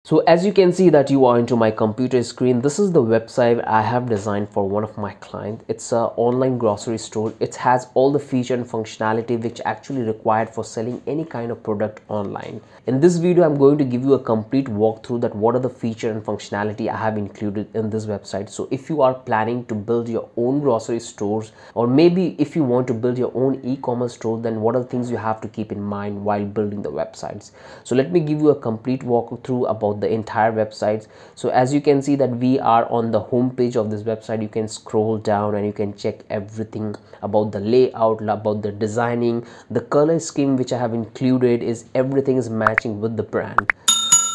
So as you can see that you are into my computer screen, this is the website I have designed for one of my clients. It's an online grocery store. It has all the feature and functionality which actually required for selling any kind of product online. In this video, I'm going to give you a complete walkthrough that what are the feature and functionality I have included in this website. So if you are planning to build your own grocery stores, or maybe if you want to build your own e-commerce store, then what are the things you have to keep in mind while building the websites. So let me give you a complete walkthrough about the entire website. So as you can see that we are on the home page of this website. You can scroll down and you can check everything about the layout, about the designing, the color scheme which I have included is everything is matching with the brand.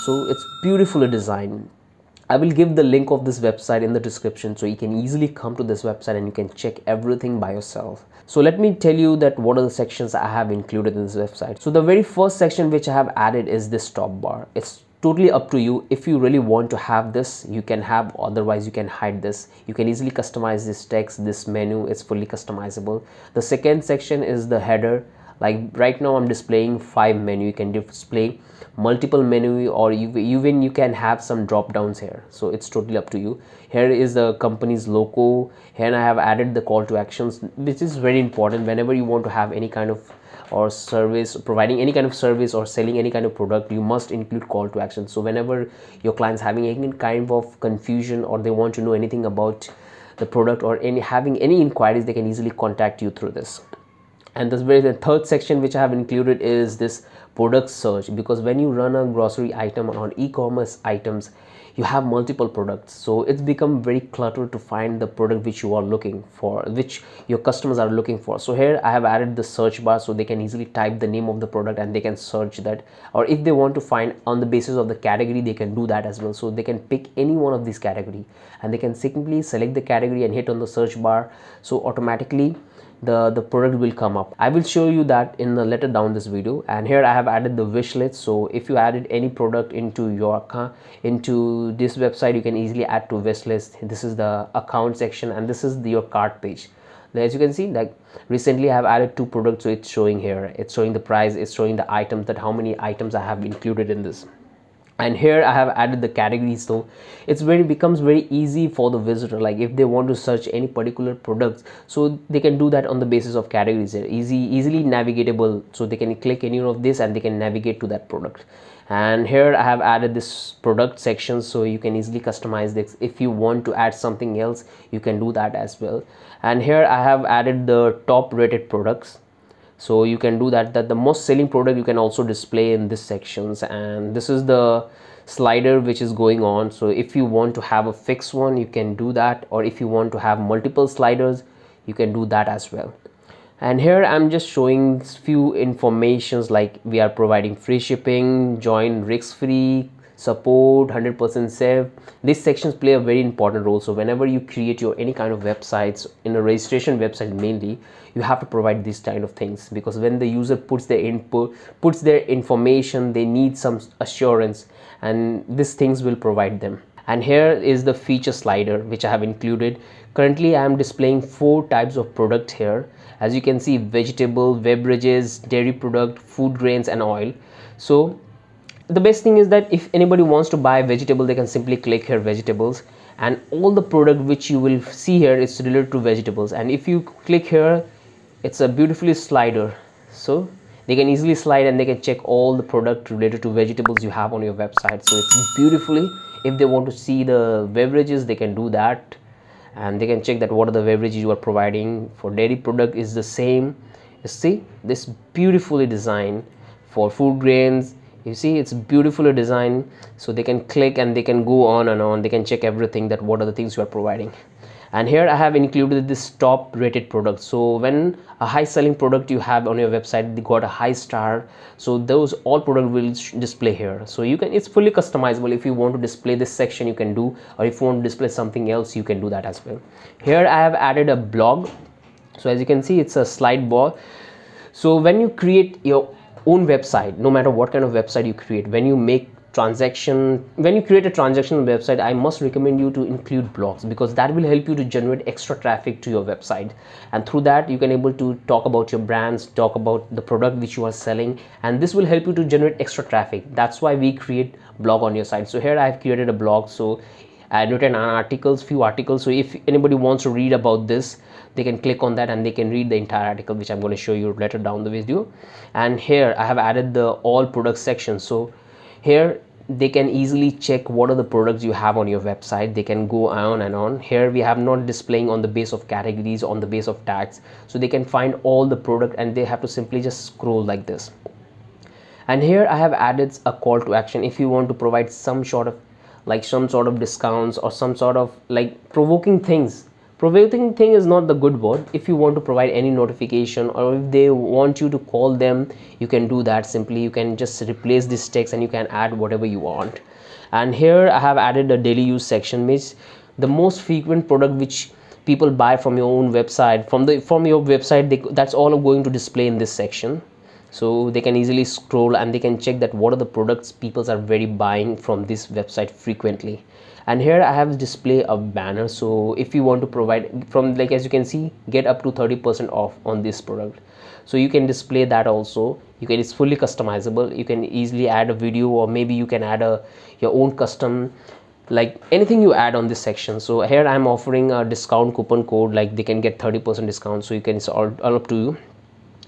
So it's beautifully designed. I will give the link of this website in the description so you can easily come to this website and you can check everything by yourself. So let me tell you that what are the sections I have included in this website. So the very first section which I have added is this top bar. It's totally up to you. If you really want to have this, you can have, otherwise you can hide this. You can easily customize this text, this menu is fully customizable. The second section is the header. Like right now I'm displaying 5 menu. You can display multiple menu, or even you can have some drop downs here. So it's totally up to you. Here is the company's logo. Here I have added the call to actions, which is very important whenever you want to have any kind of or service, providing any kind of service or selling any kind of product, you must include call to action. So whenever your clients having any kind of confusion or they want to know anything about the product or having any inquiries, they can easily contact you through this. And the third section which I have included is this product search, because when you run a grocery item or e-commerce items, you have multiple products, so it's become very cluttered to find the product which you are looking for, which your customers are looking for. So here I have added the search bar so they can easily type the name of the product and they can search that, or if they want to find on the basis of the category, they can do that as well. So they can pick any one of these category and they can simply select the category and hit on the search bar, so automatically the product will come up. I will show you that in the later down this video. And here I have added the wish list. So if you added any product into your account, into this website, you can easily add to wish list. This is the account section and this is your cart page. Now, as you can see, like recently I have added 2 products, so it's showing here, it's showing the price, it's showing the items, that how many items I have included in this. And here I have added the categories, so it's becomes very easy for the visitor. Like if they want to search any particular products, so they can do that on the basis of categories. They're easily navigatable, so they can click any of this and they can navigate to that product. And here I have added this product section, so you can easily customize this. If you want to add something else, you can do that as well. And here I have added the top rated products, so you can do that the most selling product you can also display in this sections. And this is the slider which is going on, so if you want to have a fixed one, you can do that, or if you want to have multiple sliders, you can do that as well. And here I'm just showing few informations, like we are providing free shipping, join risk-free, support, 100% safe. These sections play a very important role. So whenever you create your any kind of websites, in a registration website mainly, you have to provide these kind of things, because when the user puts their input, puts their information, they need some assurance, and these things will provide them. And here is the feature slider which I have included. Currently I am displaying 4 types of product here. As you can see, vegetable, beverages, dairy product, food grains and oil. So the best thing is that if anybody wants to buy vegetable, they can simply click here vegetables, and all the product which you will see here is related to vegetables. And if you click here, it's a beautifully slider, so they can easily slide and they can check all the product related to vegetables you have on your website. So it's beautifully, if they want to see the beverages, they can do that, and they can check that what are the beverages you are providing. For dairy product is the same. You see this beautifully designed. For food grains, you see it's beautifully designed, so they can click and they can go on and on, they can check everything, that what are the things you are providing. And here I have included this top rated product. So when a high selling product you have on your website, they got a high star, so those all product will display here. So you can, it's fully customizable. If you want to display this section, you can do, or if you want to display something else, you can do that as well. Here I have added a blog. So as you can see, it's a slide bar. So when you create your own website, no matter what kind of website you create, when you transaction, when you create a transaction website, I must recommend you to include blogs, because that will help you to generate extra traffic to your website, and through that you can able to talk about your brands, talk about the product which you are selling, and this will help you to generate extra traffic. That's why we create blog on your site. So here I have created a blog, so I written few articles, so if anybody wants to read about this, they can click on that and they can read the entire article, which I'm going to show you later down the video. And here I have added the all products section, so here they can easily check what are the products you have on your website. They can go on and on. Here we have not displaying on the base of categories, on the base of tags, so they can find all the product and they have to simply just scroll like this. And here I have added a call to action. If you want to provide some sort of discounts or some sort of like provoking things. Provoking thing is not the good word. If you want to provide any notification, or if they want you to call them, you can do that. Simply you can just replace this text and you can add whatever you want. And here I have added a daily use section, which the most frequent product which people buy from your own website, from your website, that's all going to display in this section. So they can easily scroll and they can check that what are the products people are very buying from this website frequently. And here I have display a banner, so if you want to provide from, like, as you can see, get up to 30% off on this product, so you can display that also. It's fully customizable. You can easily add a video, or maybe you can add your own custom, like anything you add on this section. So here I'm offering a discount coupon code, like they can get 30% discount, so it's all up to you.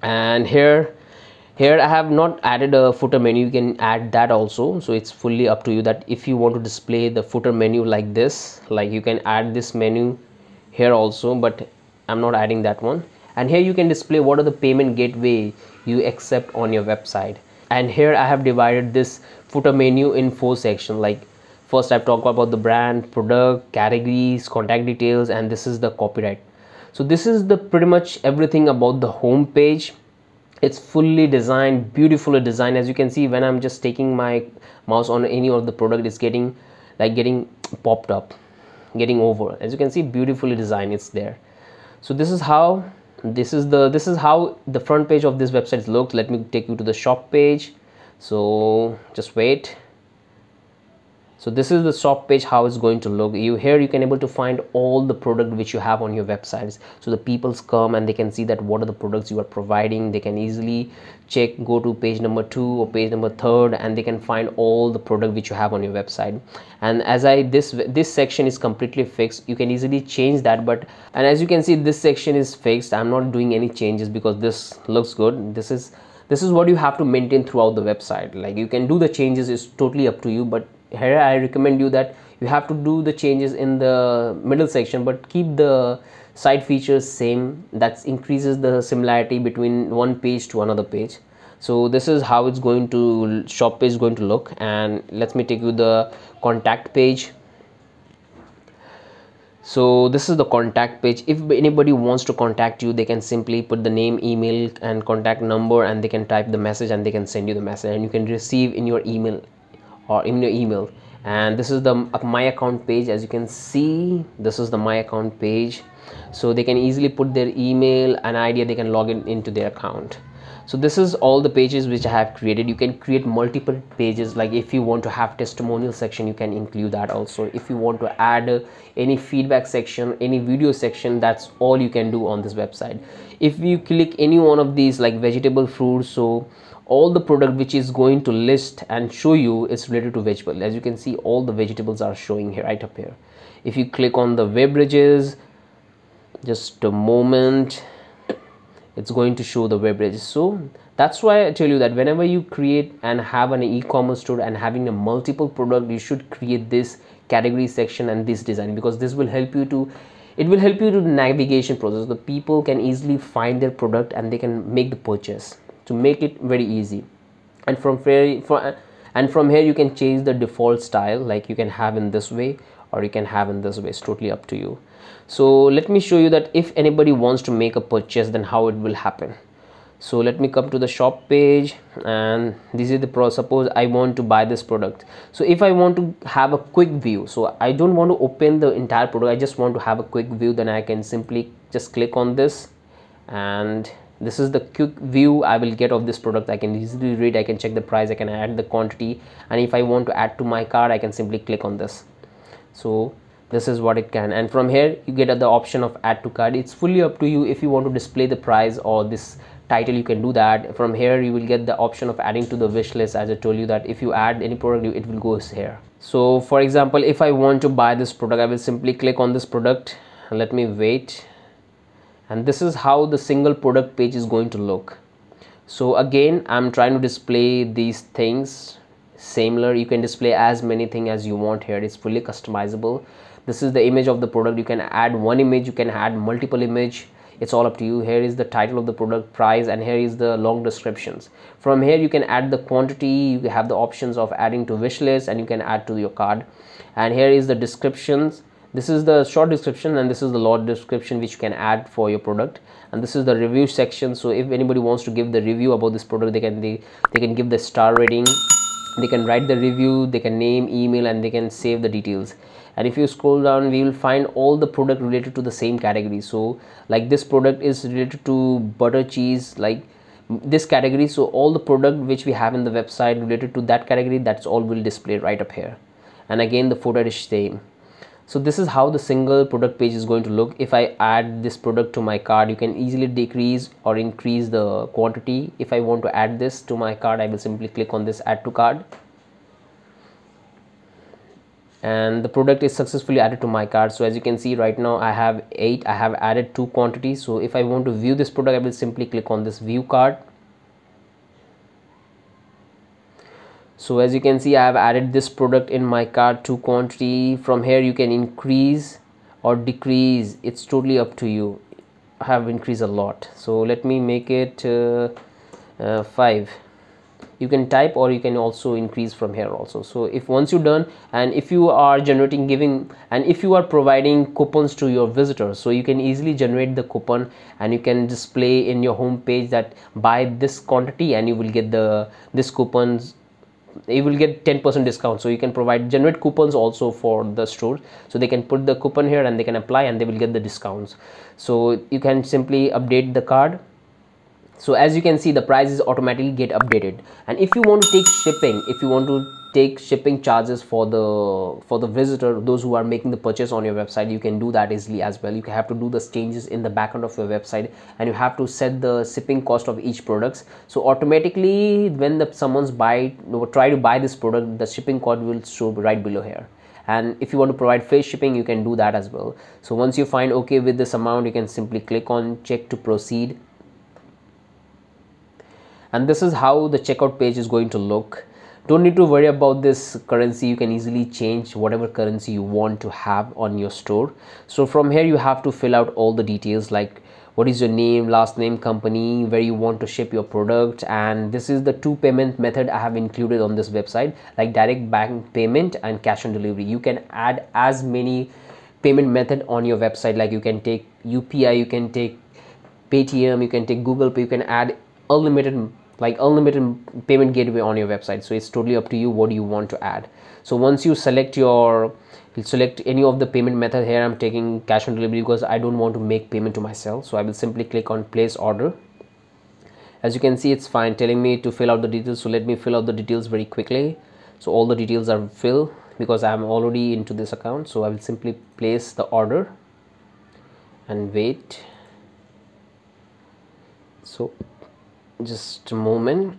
And here I have not added a footer menu. You can add that also, so it's fully up to you that if you want to display the footer menu like this, like you can add this menu here also, but I'm not adding that one. And here you can display what are the payment gateway you accept on your website. And here I have divided this footer menu in 4 sections. Like first I've talked about the brand, product, categories, contact details, and this is the copyright. So this is the pretty much everything about the home page. It's fully designed, beautifully designed. As you can see, when I'm just taking my mouse on any of the product, it's getting popped up, getting over. As you can see, beautifully designed, it's there. So this is how the front page of this website looks. Let me take you to the shop page, so just wait. So this is the shop page, how it's going to look. Here you can able to find all the product which you have on your websites, so the peoples come and they can see that what are the products you are providing. They can easily check, go to page number 2 or page number 3, and they can find all the product which you have on your website. And as this section is completely fixed, you can easily change that. And as you can see, this section is fixed. I'm not doing any changes because this looks good. This is what you have to maintain throughout the website. Like you can do the changes, is totally up to you, but here I recommend you that you have to do the changes in the middle section, but keep the side features same. That increases the similarity between one page to another page. So this is how it's going to, shop page is going to look. And let me take you the contact page. So this is the contact page. If anybody wants to contact you, they can simply put the name, email and contact number, and they can type the message and they can send you the message, and you can receive in your email or in your email. And this is the my account page. As you can see, this is the my account page, so they can easily put their email and idea, they can log into their account. So this is all the pages which I have created. You can create multiple pages. Like if you want to have testimonial section, you can include that also. If you want to add any feedback section, any video section, that's all you can do on this website. If you click any one of these, like vegetable, fruits, so all the product which is going to list and show you is related to vegetable. As you can see, all the vegetables are showing here, right up here. If you click on the web bridges, just a moment, it's going to show the web bridges. So that's why I tell you that whenever you create and have an e-commerce store and having a multiple product, you should create this category section and this design, because this will help you to, it will help you to the navigation process. The people can easily find their product and they can make the purchase, to make it very easy. And from here you can change the default style, like you can have in this way or you can have in this way. It's totally up to you. So let me show you that if anybody wants to make a purchase, then how it will happen. So let me come to the shop page, and this is the suppose I want to buy this product. So if I want to have a quick view, so I don't want to open the entire product, I just want to have a quick view, then I can simply just click on this, and This is the quick view I will get of this product. I can easily read, I can check the price, I can add the quantity, and if I want to add to my cart, I can simply click on this. So this is what it can, and from here you get the option of add to cart. It's fully up to you if you want to display the price or this title, you can do that. From here you will get the option of adding to the wish list. As I told you that if you add any product, it will go here. So for example, if I want to buy this product, I will simply click on this product. Let me wait, and this is how the single product page is going to look. So again, I'm trying to display these things similar. You can display as many things as you want here. It's fully customizable. This is the image of the product. You can add one image, you can add multiple image. It's all up to you. Here is the title of the product, price, and here is the long descriptions. From here you can add the quantity. You have the options of adding to wish list, and you can add to your card. And here is the descriptions. This is the short description, and this is the long description which you can add for your product. And this is the review section. So if anybody wants to give the review about this product, they can give the star rating, they can write the review, they can name, email, and they can save the details. And if you scroll down, we will find all the product related to the same category. So like this product is related to butter cheese, like this category. So all the product which we have in the website related to that category, that's all will display right up here. And again, the footer is same. So this is how the single product page is going to look. If I add this product to my cart, you can easily decrease or increase the quantity. If I want to add this to my cart, I will simply click on this add to cart, and the product is successfully added to my cart. So as you can see right now, I have 8. I have added 2 quantities. So if I want to view this product, I will simply click on this view cart. So as you can see, I have added this product in my cart, 2 quantity. From here you can increase or decrease. It's totally up to you. I have increased a lot, so let me make it 5. You can type, or you can also increase from here also. So if once you're done, and if you are generating, giving, and if you are providing coupons to your visitors, so you can easily generate the coupon, and you can display in your home page that buy this quantity and you will get this coupons, you will get 10% discount. So you can generate coupons also for the store, so they can put the coupon here and they can apply and they will get the discounts. So you can simply update the card. So as you can see, the prices automatically get updated. And if you want to take shipping, if you want to take shipping charges for the visitor, those who are making the purchase on your website, you can do that easily as well. You have to do the changes in the backend of your website, and you have to set the shipping cost of each products. So automatically when someone's try to buy this product, the shipping cost will show right below here. And if you want to provide free shipping, you can do that as well. So once you find okay with this amount, you can simply click on check to proceed. And this is how the checkout page is going to look. Don't need to worry about this currency. You can easily change whatever currency you want to have on your store. So from here you have to fill out all the details, like what is your name, last name, company, where you want to ship your product. And this is the 2 payment method I have included on this website, like direct bank payment and cash on delivery. You can add as many payment method on your website, like you can take UPI, you can take Paytm, you can take Google Pay, you can add unlimited payment gateway on your website. So it's totally up to you what you want to add. So once you select any of the payment method, here I'm taking cash on delivery because I don't want to make payment to myself. So I will simply click on place order. As you can see, it's fine telling me to fill out the details. So let me fill out the details very quickly. So all the details are filled because I'm already into this account. So I will simply place the order and wait. So just a moment.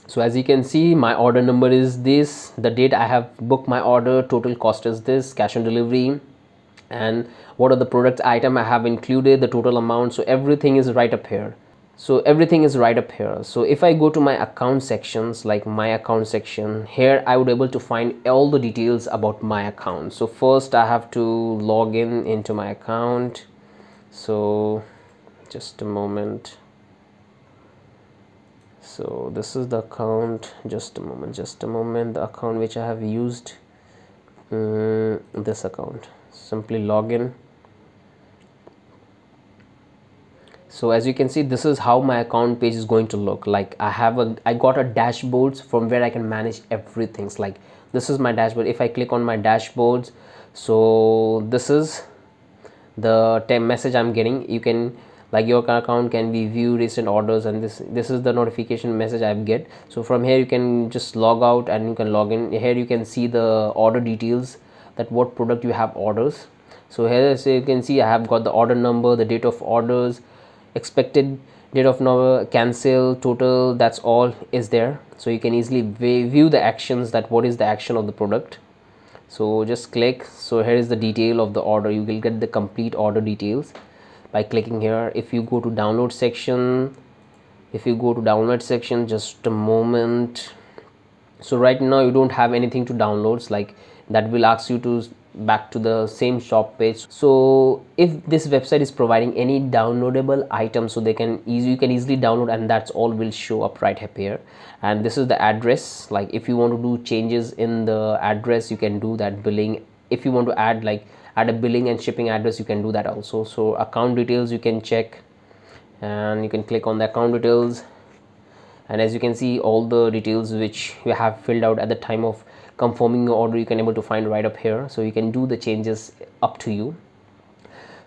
So as you can see, my order number is this, the date I have booked my order, total cost is this, cash on delivery, and what are the product item I have included, the total amount. So everything is right up here. So if I go to my account sections, like my account section, here I would able to find all the details about my account. So first I have to log in into my account. So just a moment. So this is the account, just a moment, the account which I have used, this account. Simply log in. So as you can see, this is how my account page is going to look like. I got a dashboard from where I can manage everything. It's like this is my dashboard. If I click on my dashboards, so this is the message I'm getting. You can like your account can be view recent orders, and this is the notification message I get. So from here you can just log out and you can log in. Here you can see the order details, that what product you have orders. So here, so you can see I have got the order number, the date of orders, expected date of number, cancel, total, that's all is there. So you can easily view the actions, that what is the action of the product. So just click. So here is the detail of the order. You will get the complete order details by clicking here. If you go to download section, just a moment. So right now you don't have anything to download, like that will ask you to back to the same shop page. So if this website is providing any downloadable items, so you can easily download, and that's all will show up right up here. And this is the address, like if you want to do changes in the address, you can do that. Billing, if you want to add a billing and shipping address, you can do that also. So account details you can check, and you can click on the account details, and as you can see all the details which you have filled out at the time of confirming your order, you can able to find right up here. So you can do the changes up to you.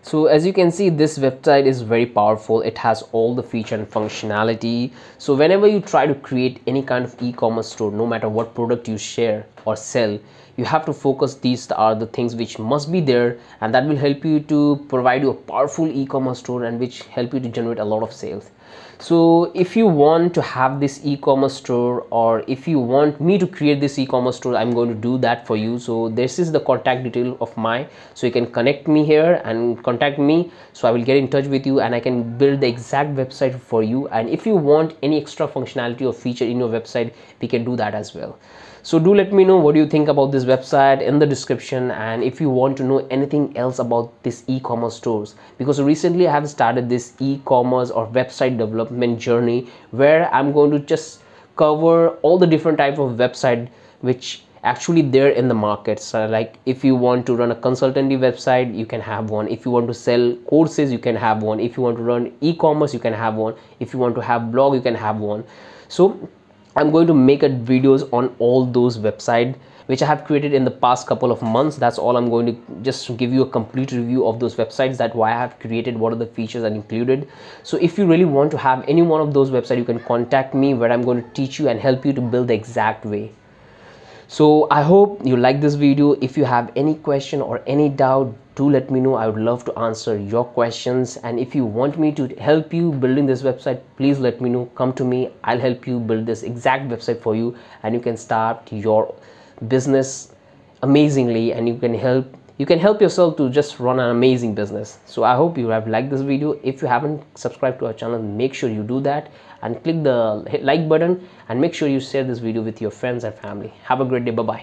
So as you can see, this website is very powerful. It has all the feature and functionality. So whenever you try to create any kind of e-commerce store, no matter what product you share or sell, you have to focus. These are the things which must be there, and that will help you to provide you a powerful e-commerce store, and which help you to generate a lot of sales. So if you want to have this e-commerce store, or if you want me to create this e-commerce store, I'm going to do that for you. So this is the contact detail of mine, so you can connect me here and contact me. So I will get in touch with you, and I can build the exact website for you. And if you want any extra functionality or feature in your website, we can do that as well. So do let me know what do you think about this website in the description. And if you want to know anything else about this e-commerce stores, because recently I have started this e-commerce or website development journey, where I'm going to just cover all the different type of website which actually there in the market. So like if you want to run a consultancy website, you can have one. If you want to sell courses, you can have one. If you want to run e-commerce, you can have one. If you want to have blog, you can have one. So I'm going to make videos on all those websites which I have created in the past couple of months. That's all. I'm going to just give you a complete review of those websites, that why I have created, what are the features are included. So if you really want to have any one of those websites, you can contact me, where I'm going to teach you and help you to build the exact way. So I hope you like this video. If you have any question or any doubt, do let me know. I would love to answer your questions. And if you want me to help you building this website, please let me know. Come to me, I'll help you build this exact website for you, and you can start your business amazingly, and you can help yourself to just run an amazing business. So I hope you have liked this video. If you haven't subscribed to our channel, make sure you do that, and click the like button, and make sure you share this video with your friends and family. Have a great day. Bye bye.